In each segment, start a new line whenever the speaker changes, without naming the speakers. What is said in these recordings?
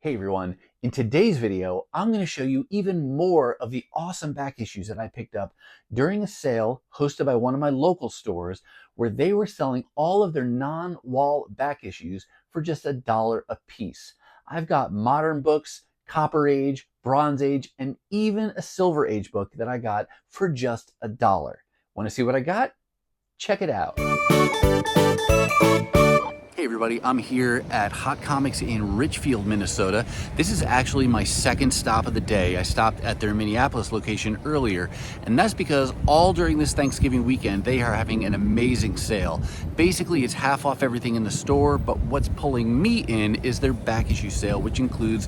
Hey everyone, in today's video, I'm going to show you even more of the awesome back issues that I picked up during a sale hosted by one of my local stores where they were selling all of their non-wall back issues for just $1 a piece. I've got modern books, Copper Age, Bronze Age, and even a Silver Age book that I got for just $1. Want to see what I got? Check it out. Hey everybody, I'm here at Hot Comics in Richfield, Minnesota. This is actually my second stop of the day. I stopped at their Minneapolis location earlier, and that's because all during this Thanksgiving weekend, they are having an amazing sale. Basically, it's half off everything in the store, but what's pulling me in is their back issue sale, which includes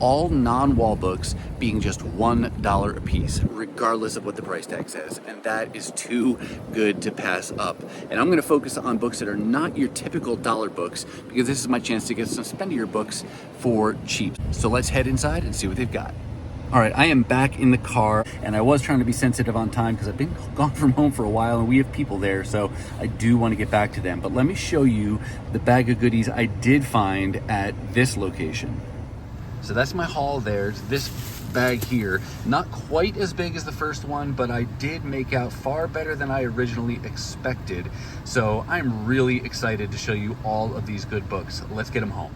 all non-wall books being just $1 a piece, regardless of what the price tag says. And that is too good to pass up. And I'm gonna focus on books that are not your typical dollar books, because this is my chance to get some spendier books for cheap. So let's head inside and see what they've got. All right, I am back in the car, and I was trying to be sensitive on time because I've been gone from home for a while and we have people there, so I do want to get back to them. But let me show you the bag of goodies I did find at this location. So that's my haul there. This bag here, not quite as big as the first one, but I did make out far better than I originally expected. So I'm really excited to show you all of these good books. Let's get them home.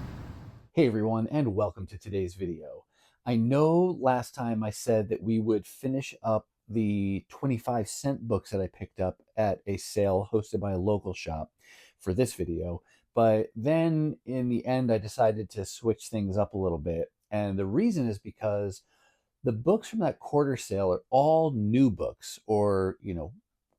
Hey everyone, and welcome to today's video. I know last time I said that we would finish up the 25-cent books that I picked up at a sale hosted by a local shop for this video, but then in the end I decided to switch things up a little bit. And the reason is because the books from that quarter sale are all new books, or,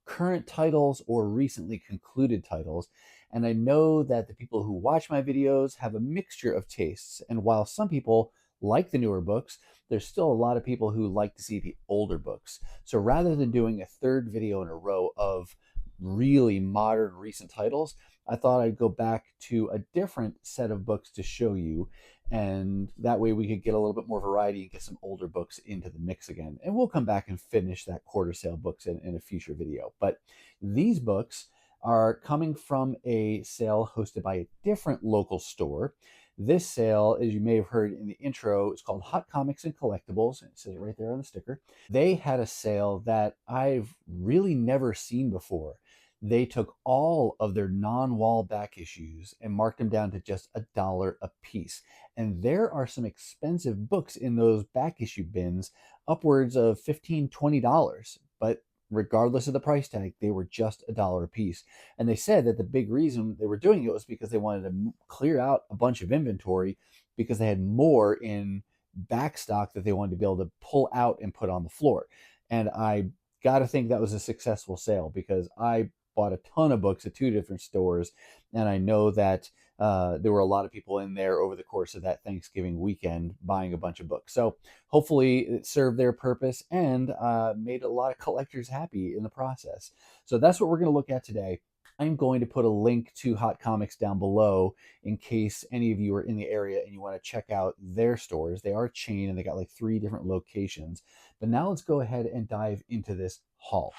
current titles or recently concluded titles. And I know that the people who watch my videos have a mixture of tastes. And while some people like the newer books, there's still a lot of people who like to see the older books. So rather than doing a third video in a row of really modern recent titles, I thought I'd go back to a different set of books to show you, and that way we could get a little bit more variety and get some older books into the mix again. And we'll come back and finish that quarter sale books in a future video. But these books are coming from a sale hosted by a different local store. This sale, as you may have heard in the intro, is called Hot Comics and Collectibles. It says it right there on the sticker. They had a sale that I've really never seen before. They took all of their non-wall back issues and marked them down to just $1 a piece. And there are some expensive books in those back issue bins, upwards of $15, $20. But regardless of the price tag, they were just $1 a piece. And they said that the big reason they were doing it was because they wanted to clear out a bunch of inventory, because they had more in back stock that they wanted to be able to pull out and put on the floor. And I got to think that was a successful sale, because I bought a ton of books at two different stores, and I know that there were a lot of people in there over the course of that Thanksgiving weekend buying a bunch of books. So hopefully it served their purpose and made a lot of collectors happy in the process. So that's what we're going to look at today. I'm going to put a link to Hot Comics down below in case any of you are in the area and you want to check out their stores. They are a chain and they got like 3 different locations. But now let's go ahead and dive into this haul.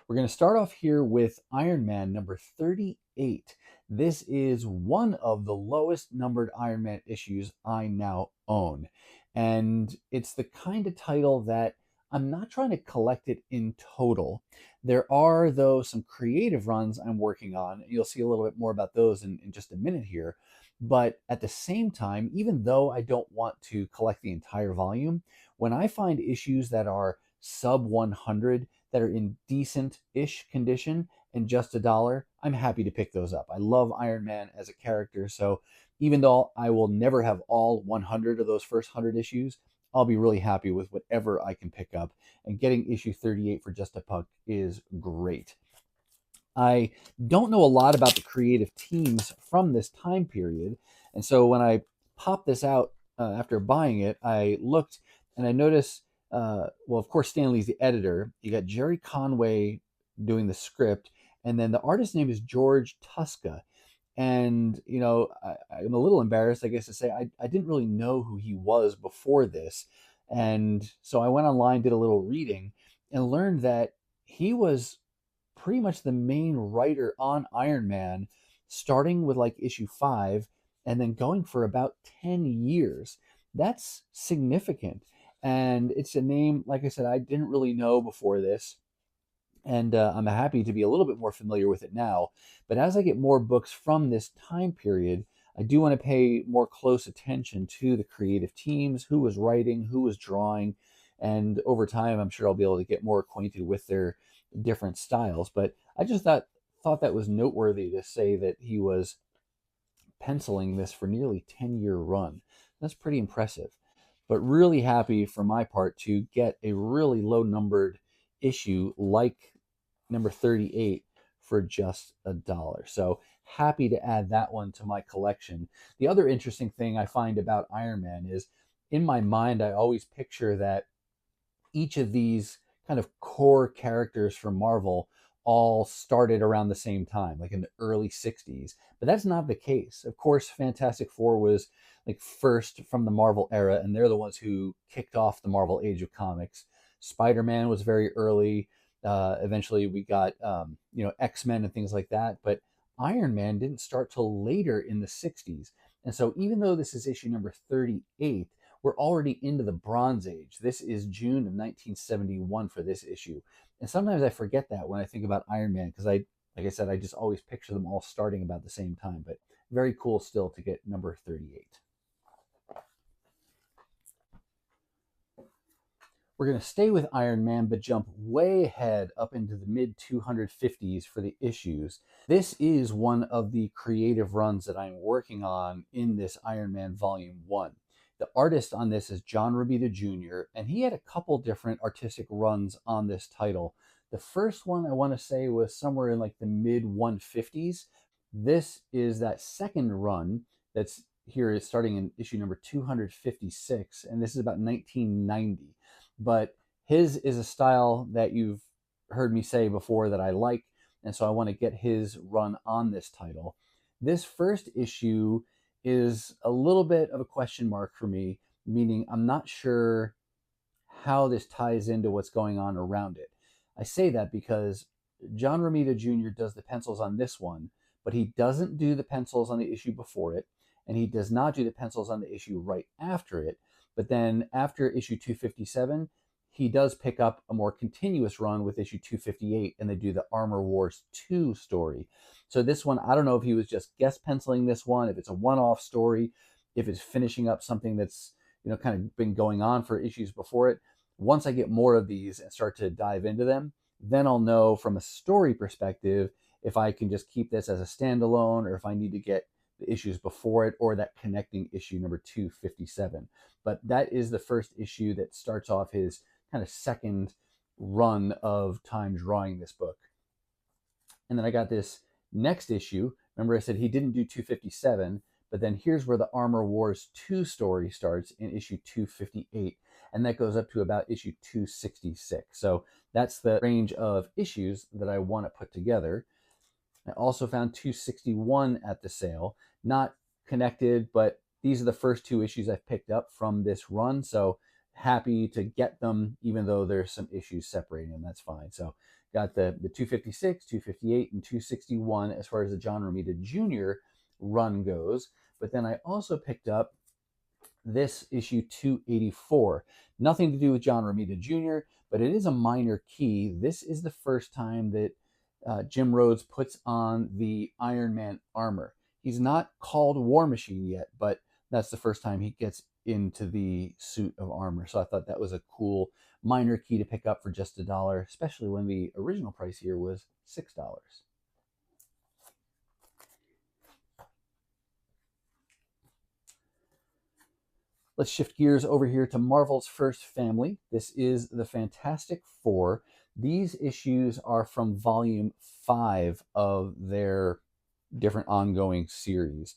We're going to start off here with Iron Man number 38. This is one of the lowest numbered Iron Man issues I now own. And it's the kind of title that I'm not trying to collect it in total. There are, though, some creative runs I'm working on. You'll see a little bit more about those in just a minute here. But at the same time, even though I don't want to collect the entire volume, when I find issues that are sub 100, that are in decent-ish condition and just $1, I'm happy to pick those up. I love Iron Man as a character, so even though I will never have all 100 of those first 100 issues, I'll be really happy with whatever I can pick up. And getting issue 38 for just a buck is great. I don't know a lot about the creative teams from this time period, and so when I popped this out after buying it, I looked and I noticed, well, of course, Stan Lee's the editor. You got Jerry Conway doing the script, and then the artist's name is George Tuska. And, I'm a little embarrassed, I guess, to say I didn't really know who he was before this. And so I went online, did a little reading, and learned that he was pretty much the main writer on Iron Man, starting with like issue 5. and then going for about 10 years. That's significant. And it's a name, like I said, I didn't really know before this. And I'm happy to be a little bit more familiar with it now. But as I get more books from this time period, I do want to pay more close attention to the creative teams, who was writing, who was drawing. And over time, I'm sure I'll be able to get more acquainted with their different styles. But I just thought that was noteworthy to say that he was penciling this for nearly 10-year run. That's pretty impressive. But really happy for my part to get a really low numbered issue like number 38 for just $1. So happy to add that one to my collection. The other interesting thing I find about Iron Man is in my mind, I always picture that each of these kind of core characters from Marvel all started around the same time, like in the early 60s. But that's not the case. Of course, Fantastic Four was like first from the Marvel era, and they're the ones who kicked off the Marvel Age of Comics. Spider-Man was very early. Eventually, we got X-Men and things like that. But Iron Man didn't start till later in the 60s. And so even though this is issue number 38, we're already into the Bronze Age. This is June of 1971 for this issue. And sometimes I forget that when I think about Iron Man, because like I said, I just always picture them all starting about the same time. But very cool still to get number 38. We're going to stay with Iron Man, but jump way ahead up into the mid 250s for the issues. This is one of the creative runs that I'm working on in this Iron Man Volume 1. The artist on this is John Romita Jr., and he had a couple different artistic runs on this title. The first one I want to say was somewhere in like the mid 150s. This is that second run that's here is starting in issue number 256, and this is about 1990. But his is a style that you've heard me say before that I like, and so I want to get his run on this title. This first issue is a little bit of a question mark for me, meaning I'm not sure how this ties into what's going on around it. I say that because John Romita Jr. does the pencils on this one, but he doesn't do the pencils on the issue before it, and he does not do the pencils on the issue right after it. But then after issue 257, he does pick up a more continuous run with issue 258, and they do the Armor Wars 2 story. So this one, I don't know if he was just guest penciling this one, if it's a one-off story, if it's finishing up something that's kind of been going on for issues before it. Once I get more of these and start to dive into them, then I'll know from a story perspective if I can just keep this as a standalone or if I need to get the issues before it or that connecting issue number 257. But that is the first issue that starts off his kind of second run of time drawing this book. And then I got this next issue. Remember I said he didn't do 257, but then here's where the Armor Wars 2 story starts in issue 258. And that goes up to about issue 266. So that's the range of issues that I want to put together. I also found 261 at the sale. Not connected, but these are the first two issues I've picked up from this run. So happy to get them, even though there's some issues separating them. That's fine. So got the 256, 258, and 261 as far as the John Romita Jr. run goes. But then I also picked up this issue 284. Nothing to do with John Romita Jr., but it is a minor key. This is the first time that Jim Rhodes puts on the Iron Man armor. He's not called War Machine yet, but that's the first time he gets into the suit of armor. So I thought that was a cool minor key to pick up for just $1, especially when the original price here was $6. Let's shift gears over here to Marvel's first family. This is the Fantastic Four. These issues are from volume 5 of their different ongoing series.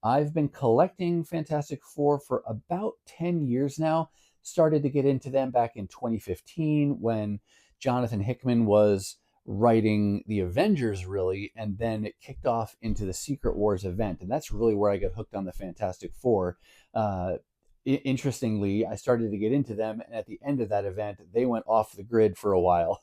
I've been collecting Fantastic Four for about 10 years now. Started to get into them back in 2015 when Jonathan Hickman was writing the Avengers, really, and then it kicked off into the Secret Wars event. And that's really where I got hooked on the Fantastic Four. Interestingly, I started to get into them, and at the end of that event, they went off the grid for a while.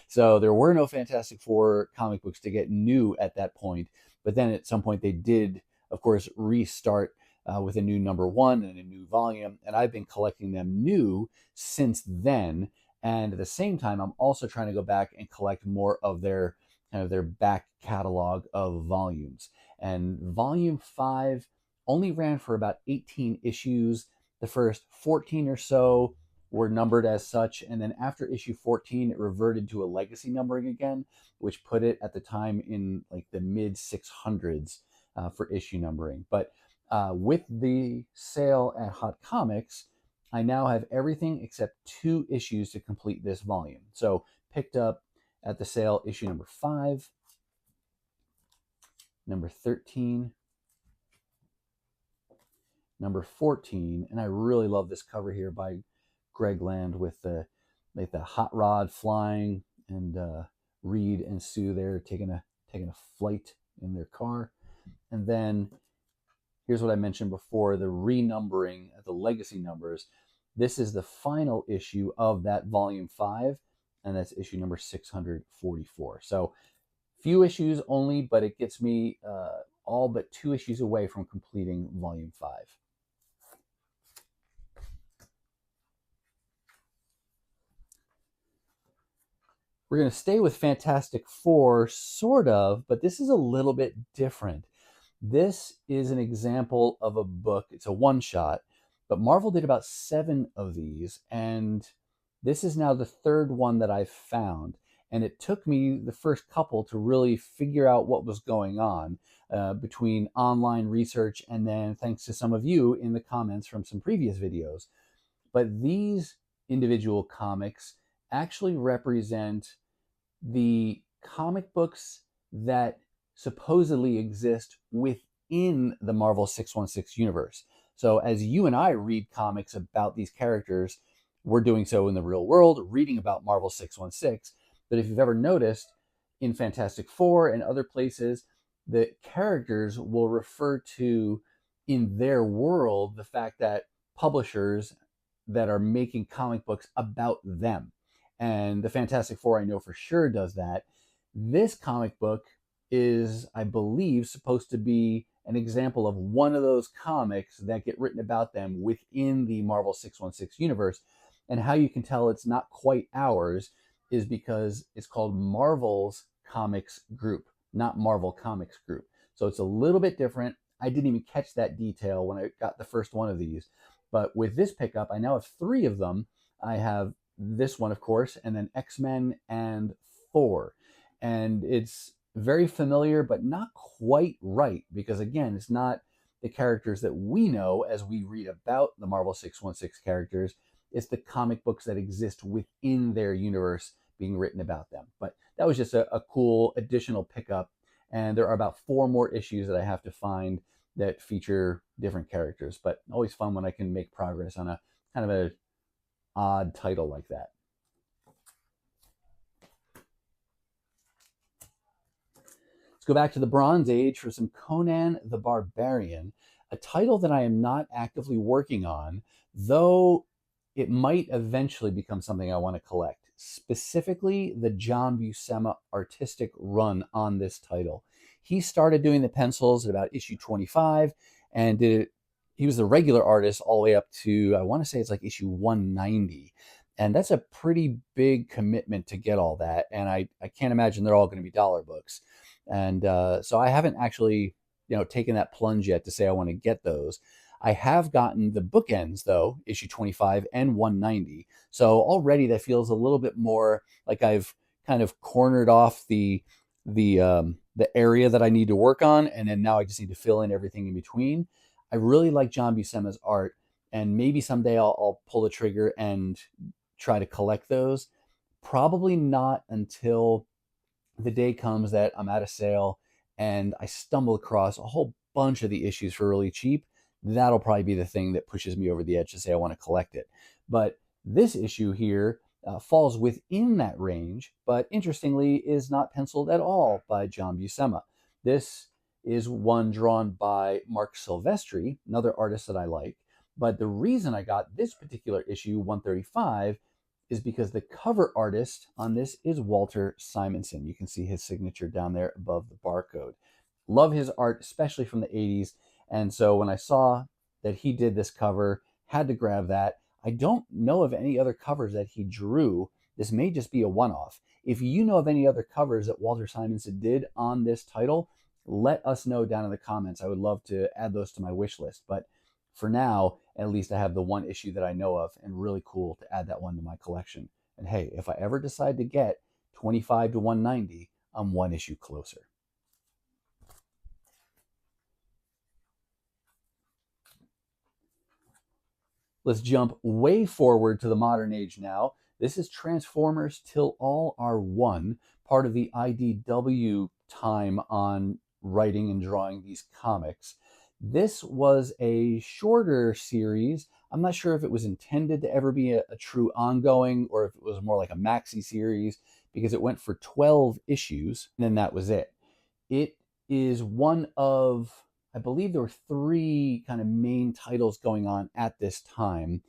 So there were no Fantastic Four comic books to get new at that point. But then at some point, they did of course, restart with a new #1 and a new volume. And I've been collecting them new since then. And at the same time, I'm also trying to go back and collect more of their kind of their back catalog of volumes. And volume 5 only ran for about 18 issues. The first 14 or so were numbered as such, and then after issue 14 it reverted to a legacy numbering again, which put it at the time in like the mid 600s for issue numbering. But with the sale at Hot Comics, I now have everything except 2 issues to complete this volume. So picked up at the sale issue number 5, number 13, number 14, and I really love this cover here by Greg Land with the hot rod flying and Reed and Sue there taking a flight in their car. And then here's what I mentioned before, the renumbering of the legacy numbers. This is the final issue of that volume 5, and that's issue number 644. So few issues only, but it gets me all but 2 issues away from completing volume 5. We're going to stay with Fantastic Four, sort of, but this is a little bit different. This is an example of a book. It's a one-shot, but Marvel did about 7 of these, and this is now the 3rd one that I've found. And it took me the first couple to really figure out what was going on between online research and then thanks to some of you in the comments from some previous videos. But these individual comics actually represent the comic books that supposedly exist within the Marvel 616 universe. So as you and I read comics about these characters, we're doing so in the real world, reading about Marvel 616. But if you've ever noticed, in Fantastic Four and other places, the characters will refer to in their world the fact that publishers that are making comic books about them. And the Fantastic Four, I know for sure, does that. This comic book is, I believe, supposed to be an example of one of those comics that get written about them within the Marvel 616 universe. And how you can tell it's not quite ours is because it's called Marvel's Comics Group, not Marvel Comics Group. So it's a little bit different. I didn't even catch that detail when I got the first one of these. But with this pickup, I now have 3 of them. I have this one, of course, and then X-Men and Thor. And it's very familiar, but not quite right, because again, it's not the characters that we know as we read about the Marvel 616 characters. It's the comic books that exist within their universe being written about them. But that was just a cool additional pickup. And there are about 4 more issues that I have to find that feature different characters. But always fun when I can make progress on a kind of a odd title like that. Let's go back to the Bronze Age for some Conan the Barbarian, a title that I am not actively working on, though it might eventually become something I want to collect. Specifically, the John Buscema artistic run on this title. He started doing the pencils at about issue 25 and did it. He was the regular artist all the way up to, I want to say it's like issue 190. And that's a pretty big commitment to get all that. And I can't imagine they're all going to be dollar books. And so I haven't actually, taken that plunge yet to say I want to get those. I have gotten the bookends, though, issue 25 and 190. So already that feels a little bit more like I've kind of cornered off the area that I need to work on, and then now I just need to fill in everything in between. I really like John Buscema's art, and maybe someday I'll pull the trigger and try to collect those. Probably not until the day comes that I'm at a sale and I stumble across a whole bunch of the issues for really cheap. That'll probably be the thing that pushes me over the edge to say I want to collect it. But this issue here falls within that range, but interestingly is not penciled at all by John Buscema. This is one drawn by Mark Silvestri, another artist that I like. But the reason I got this particular issue, 135, is because the cover artist on this is Walter Simonson. You can see his signature down there above the barcode. Love his art, especially from the 80s. And so when I saw that he did this cover, had to grab that. I don't know of any other covers that he drew. This may just be a one-off. If you know of any other covers that Walter Simonson did on this title, let us know down in the comments. I would love to add those to my wish list. But for now, at least I have the one issue that I know of, and really cool to add that one to my collection. And hey, if I ever decide to get 25 to 190, I'm one issue closer. Let's jump way forward to the modern age now. This is Transformers Till All Are One, part of the IDW time on writing and drawing these comics. This was a shorter series. I'm not sure if it was intended to ever be a true ongoing or if it was more like a maxi series, because it went for 12 issues and then that was it. It is one of, I believe there were three kind of main titles going on at this time.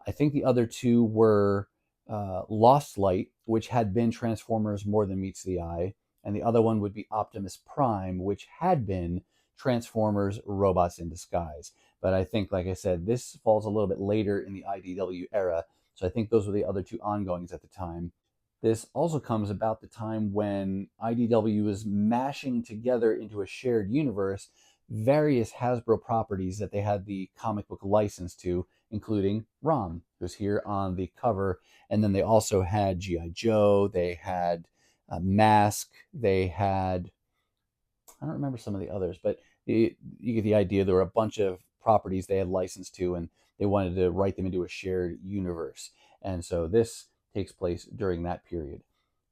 I think the other two were Lost Light, which had been Transformers More Than Meets the Eye, and the other one would be Optimus Prime, which had been Transformers Robots in Disguise. But I think, like I said, this falls a little bit later in the IDW era, so I think those were the other two ongoings at the time. This also comes about the time when IDW was mashing together into a shared universe various Hasbro properties that they had the comic book license to, including Rom, who's here on the cover. And then they also had G.I. Joe, they had Mask, they had, I don't remember some of the others, but you get the idea. There were a bunch of properties they had license to, and they wanted to write them into a shared universe. And so this takes place during that period.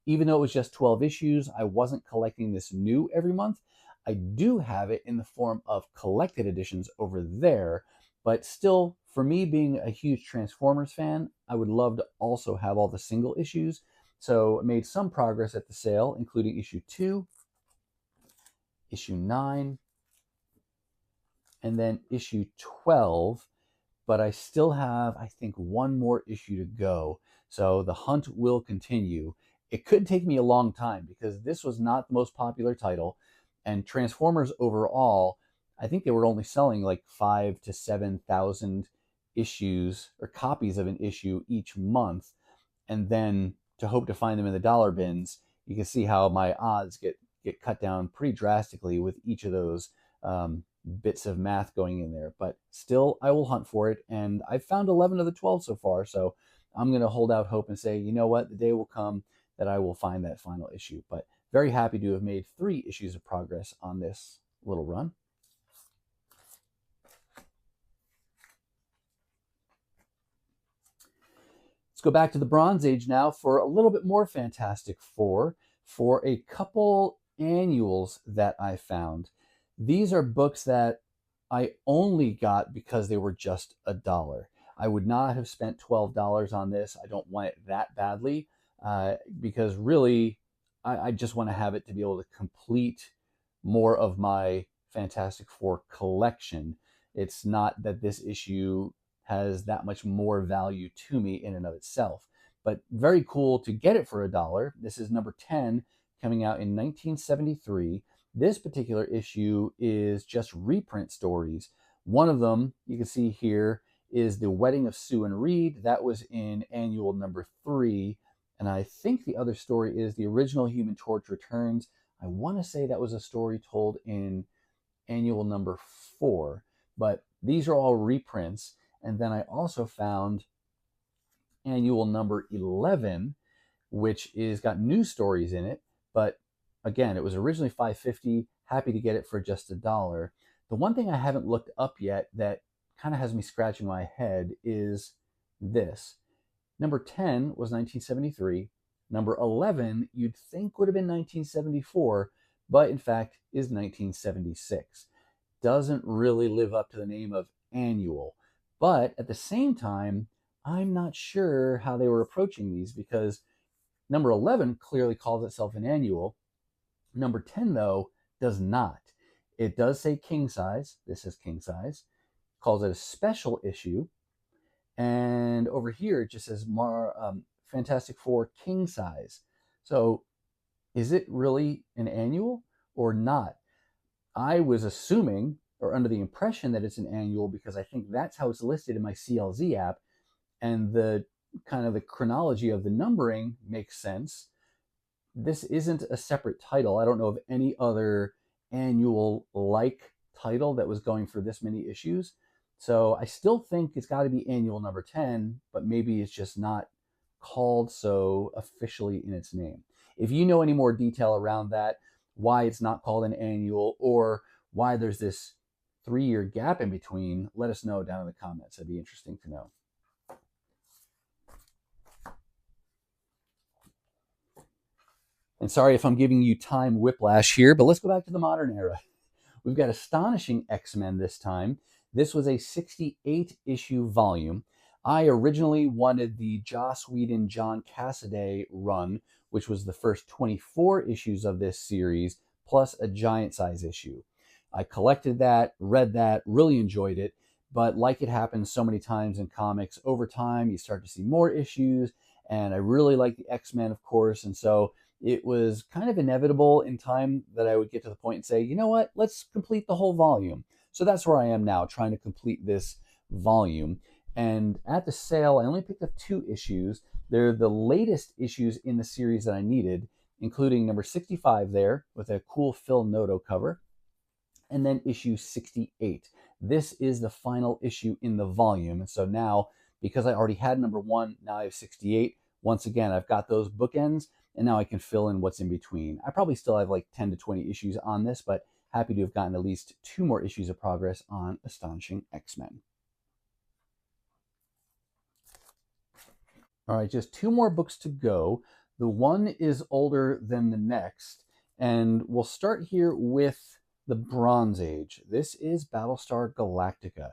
Even though it was just 12 issues, I wasn't collecting this new every month. I do have it in the form of collected editions over there, but still, for me being a huge Transformers fan, I would love to also have all the single issues. So I made some progress at the sale, including issue 2, issue 9, and then issue 12, but I still have, I think, one more issue to go. So the hunt will continue. It could take me a long time because this was not the most popular title, and Transformers overall, I think they were only selling like 5,000 to 7,000 issues or copies of an issue each month. And then to hope to find them in the dollar bins, you can see how my odds get cut down pretty drastically with each of those bits of math going in there. But still, I will hunt for it, and I've found 11 of the 12 so far, so I'm going to hold out hope and say, you know what, the day will come that I will find that final issue. But very happy to have made 3 issues of progress on this little run. Let's go back to the Bronze Age now for a little bit more Fantastic Four, for a couple annuals that I found. These are books that I only got because they were just $1. I would not have spent $12 on this. I don't want it that badly because really I just want to have it to be able to complete more of my Fantastic Four collection. It's not that this issue has that much more value to me in and of itself, but very cool to get it for $1. This is number 10, coming out in 1973. This particular issue is just reprint stories. One of them you can see here is The Wedding of Sue and Reed. That was in annual number 3. And I think the other story is The Original Human Torch Returns. I want to say that was a story told in annual number 4. But these are all reprints. And then I also found annual number 11, which is got new stories in it. But again, it was originally $5.50. Happy to get it for just $1. The one thing I haven't looked up yet that kind of has me scratching my head is this. Number 10 was 1973. Number 11, you'd think would have been 1974, but in fact is 1976. Doesn't really live up to the name of annual. But at the same time, I'm not sure how they were approaching these, because number 11 clearly calls itself an annual. Number 10, though, does not. It does say king size. This is king size. Calls it a special issue. And over here, it just says Fantastic Four king size. So is it really an annual or not? I was assuming or under the impression that it's an annual because I think that's how it's listed in my CLZ app, and the kind of the chronology of the numbering makes sense. This isn't a separate title. I don't know of any other annual like title that was going for this many issues. So I still think it's got to be annual number 10, but maybe it's just not called so officially in its name. If you know any more detail around that, why it's not called an annual, or why there's this 3-year gap in between, let us know down in the comments. That'd be interesting to know. And sorry if I'm giving you time whiplash here, but let's go back to the modern era. We've got Astonishing X-Men this time. This was a 68 issue volume. I originally wanted the Joss Whedon, John Cassaday run, which was the first 24 issues of this series, plus a giant size issue. I collected that, read that, really enjoyed it. But like it happens so many times in comics, over time you start to see more issues. And I really like the X-Men, of course. And so it was kind of inevitable in time that I would get to the point and say, you know what, let's complete the whole volume. So that's where I am now, trying to complete this volume. And at the sale, I only picked up 2 issues. They're the latest issues in the series that I needed, including number 65 there with a cool Phil Noto cover, and then issue 68. This is the final issue in the volume. And so now, because I already had number 1, now I have 68. Once again, I've got those bookends, and now I can fill in what's in between. I probably still have like 10 to 20 issues on this, but happy to have gotten at least 2 more issues of progress on Astonishing X-Men. All right, just 2 more books to go. The one is older than the next, and we'll start here with the Bronze Age. This is Battlestar Galactica.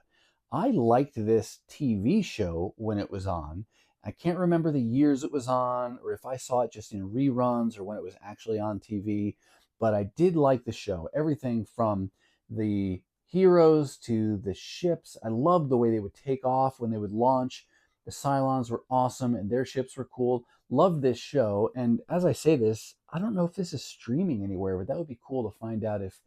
I liked this TV show when it was on. I can't remember the years it was on, or if I saw it just in reruns or when it was actually on TV, but I did like the show. Everything from the heroes to the ships. I loved the way they would take off when they would launch. The Cylons were awesome and their ships were cool. Loved this show. And as I say this, I don't know if this is streaming anywhere, but that would be cool to find out if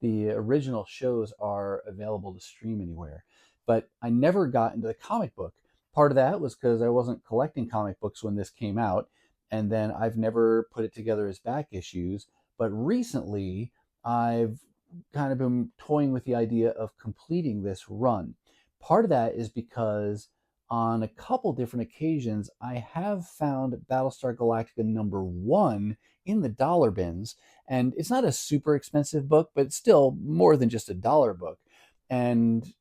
the original shows are available to stream anywhere. But I never got into the comic book. Part of that was because I wasn't collecting comic books when this came out, and then I've never put it together as back issues. But recently, I've kind of been toying with the idea of completing this run. Part of that is because on a couple different occasions, I have found Battlestar Galactica number 1 in the dollar bins. And it's not a super expensive book, but it's still more than just a dollar book. And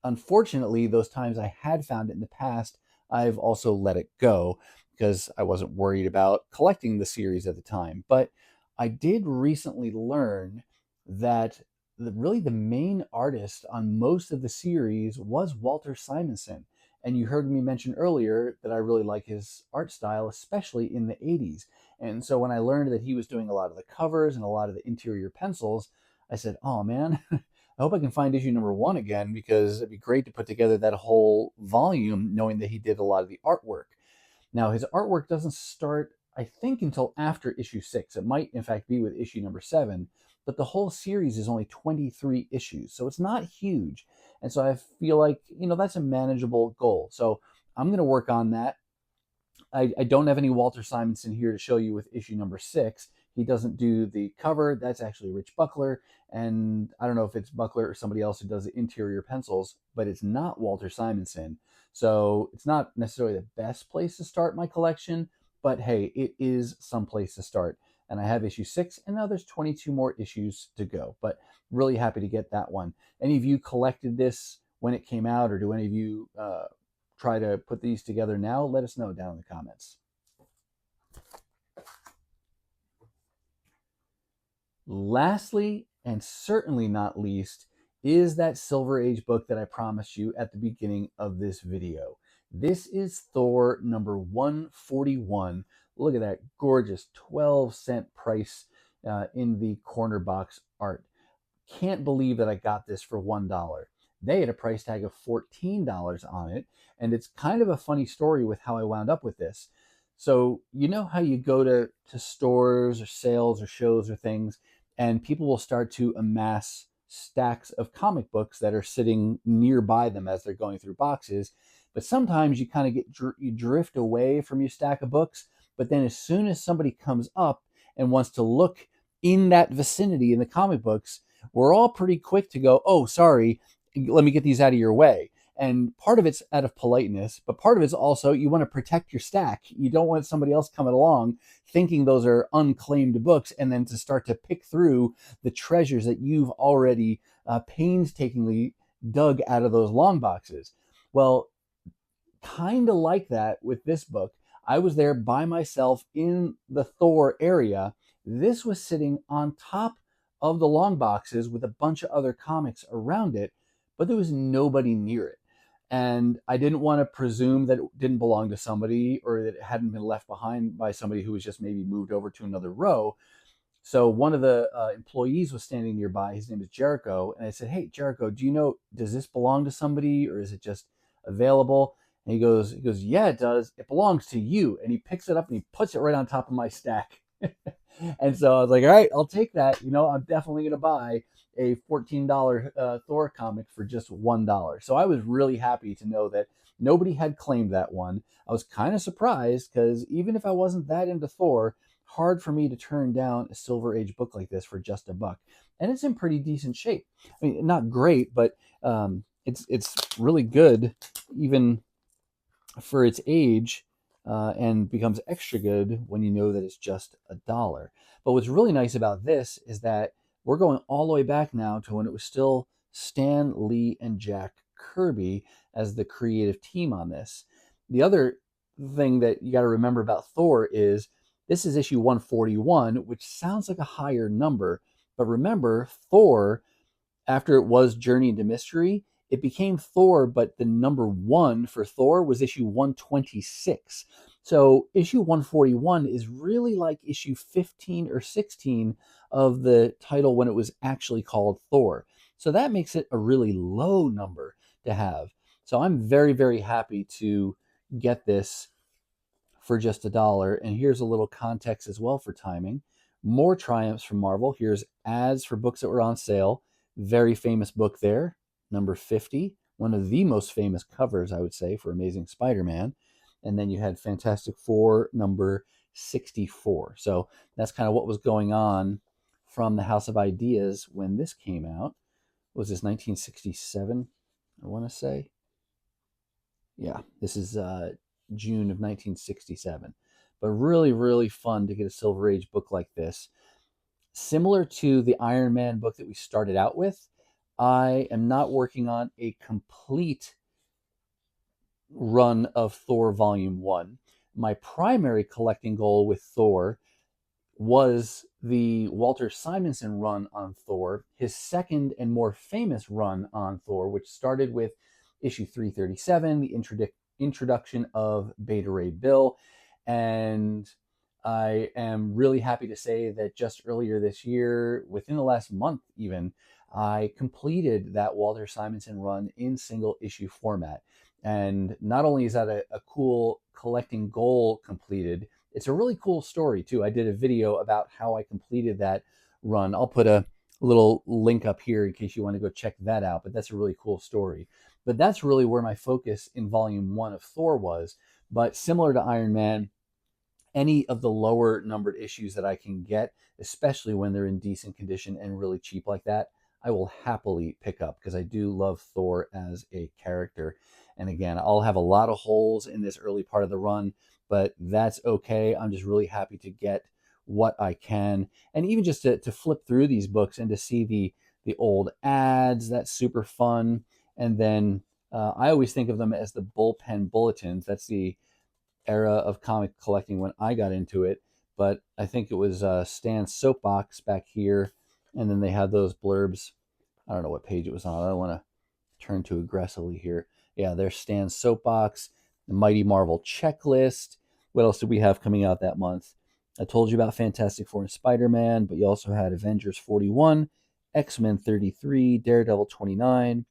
unfortunately, those times I had found it in the past, I've also let it go because I wasn't worried about collecting the series at the time. But I did recently learn that really the main artist on most of the series was Walter Simonson. And you heard me mention earlier that I really like his art style, especially in the 80s. And so when I learned that he was doing a lot of the covers and a lot of the interior pencils, I said, oh man, I hope I can find issue number 1 again, because it'd be great to put together that whole volume knowing that he did a lot of the artwork. Now, his artwork doesn't start, I think, until after issue 6. It might, in fact, be with issue number 7, but the whole series is only 23 issues, so it's not huge. And so I feel like, that's a manageable goal. So I'm going to work on that. I don't have any Walter Simonson here to show you with issue number 6. He doesn't do the cover. That's actually Rich Buckler. And I don't know if it's Buckler or somebody else who does the interior pencils, but it's not Walter Simonson. So it's not necessarily the best place to start my collection, but hey, it is some place to start. And I have issue 6, and now there's 22 more issues to go. But really happy to get that one. Any of you collected this when it came out, or do any of you try to put these together now? Let us know down in the comments. Lastly, and certainly not least, is that Silver Age book that I promised you at the beginning of this video. This is Thor number 141. Look at that gorgeous 12-cent price in the corner box art. Can't believe that I got this for $1. They had a price tag of $14 on it, and it's kind of a funny story with how I wound up with this. So you know how you go to stores or sales or shows or things, and people will start to amass stacks of comic books that are sitting nearby them as they're going through boxes. But sometimes you kind of you drift away from your stack of books. But then as soon as somebody comes up and wants to look in that vicinity in the comic books, we're all pretty quick to go, oh, sorry, let me get these out of your way. And part of it's out of politeness, but part of it's also you want to protect your stack. You don't want somebody else coming along thinking those are unclaimed books and then to start to pick through the treasures that you've already painstakingly dug out of those long boxes. Well, kind of like that with this book. I was there by myself in the Thor area. This was sitting on top of the long boxes with a bunch of other comics around it, but there was nobody near it. And I didn't want to presume that it didn't belong to somebody or that it hadn't been left behind by somebody who was just maybe moved over to another row. So one of the employees was standing nearby. His name is Jericho. And I said, hey, Jericho, do you know, does this belong to somebody or is it just available? And he goes, yeah, it does. It belongs to you. And he picks it up and he puts it right on top of my stack. And so I was like, all right, I'll take that. I'm definitely going to buy a $14 Thor comic for just $1. So I was really happy to know that nobody had claimed that one. I was kind of surprised because even if I wasn't that into Thor, hard for me to turn down a Silver Age book like this for just $1. And it's in pretty decent shape. I mean, not great, but it's really good even for its age. And becomes extra good when you know that it's just $1. But what's really nice about this is that we're going all the way back now to when it was still Stan Lee and Jack Kirby as the creative team on this. The other thing that you got to remember about Thor is this is issue 141, which sounds like a higher number. But remember, Thor, after it was Journey into Mystery, it became Thor, but the number 1 for Thor was issue 126. So issue 141 is really like issue 15 or 16 of the title when it was actually called Thor. So that makes it a really low number to have. So I'm very, very happy to get this for just $1. And here's a little context as well for timing. More triumphs from Marvel. Here's ads for books that were on sale. Very famous book there. Number 50, one of the most famous covers, I would say, for Amazing Spider-Man. And then you had Fantastic Four, number 64. So that's kind of what was going on from the House of Ideas when this came out. Was this 1967, I want to say? Yeah, this is June of 1967. But really, really fun to get a Silver Age book like this. Similar to the Iron Man book that we started out with, I am not working on a complete run of Thor Volume 1. My primary collecting goal with Thor was the Walter Simonson run on Thor, his second and more famous run on Thor, which started with issue 337, the introduction of Beta Ray Bill. And I am really happy to say that just earlier this year, within the last month even, I completed that Walter Simonson run in single issue format. And not only is that a cool collecting goal completed, it's a really cool story too. I did a video about how I completed that run. I'll put a little link up here in case you want to go check that out, but that's a really cool story. But that's really where my focus in volume 1 of Thor was. But similar to Iron Man, any of the lower numbered issues that I can get, especially when they're in decent condition and really cheap like that, I will happily pick up because I do love Thor as a character. And again, I'll have a lot of holes in this early part of the run, but that's okay. I'm just really happy to get what I can. And even just to flip through these books and to see the old ads, that's super fun. And then I always think of them as the bullpen bulletins. That's the era of comic collecting when I got into it. But I think it was Stan's Soapbox back here. And then they had those blurbs. I don't know what page it was on. I don't want to turn too aggressively here. Yeah, there's Stan's Soapbox, the Mighty Marvel Checklist. What else did we have coming out that month? I told you about Fantastic Four and Spider-Man, but you also had Avengers 41, X-Men 33, Daredevil 29,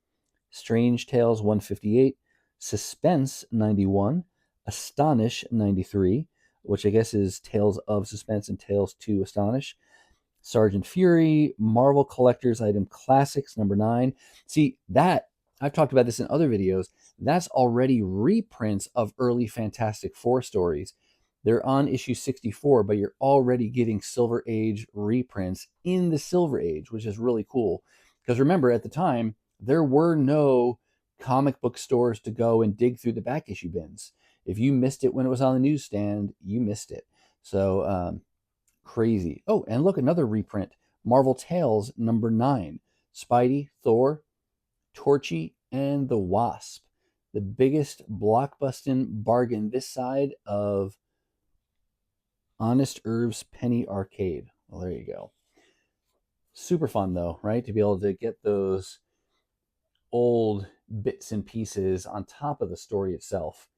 Strange Tales 158, Suspense 91, Astonish 93, which I guess is Tales of Suspense and Tales to Astonish. Sergeant Fury, Marvel Collector's Item Classics, number 9. See, that, I've talked about this in other videos, that's already reprints of early Fantastic Four stories. They're on issue 64, but you're already getting Silver Age reprints in the Silver Age, which is really cool. Because remember, at the time, there were no comic book stores to go and dig through the back issue bins. If you missed it when it was on the newsstand, you missed it. So, crazy. Oh, and look, another reprint. Marvel Tales number 9. Spidey, Thor, Torchy, and the Wasp. The biggest blockbusting bargain this side of Honest Herb's Penny Arcade. Well, there you go. Super fun, though, right? To be able to get those old bits and pieces on top of the story itself,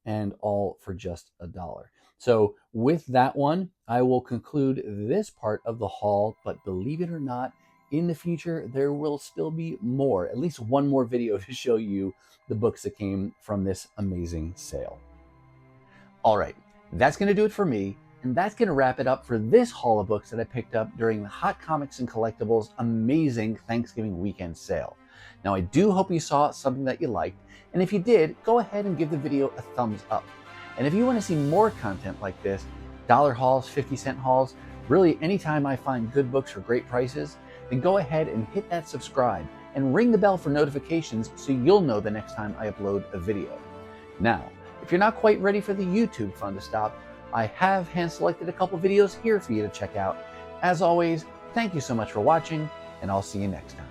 and all for just $1. So with that one, I will conclude this part of the haul, but believe it or not, in the future, there will still be more, at least one more video to show you the books that came from this amazing sale. All right, that's going to do it for me, and that's going to wrap it up for this haul of books that I picked up during the Hot Comics and Collectibles amazing Thanksgiving weekend sale. Now, I do hope you saw something that you liked, and if you did, go ahead and give the video a thumbs up. And if you want to see more content like this, dollar hauls, 50-cent hauls, really anytime I find good books for great prices, then go ahead and hit that subscribe and ring the bell for notifications so you'll know the next time I upload a video. Now, if you're not quite ready for the YouTube fun to stop, I have hand-selected a couple videos here for you to check out. As always, thank you so much for watching, and I'll see you next time.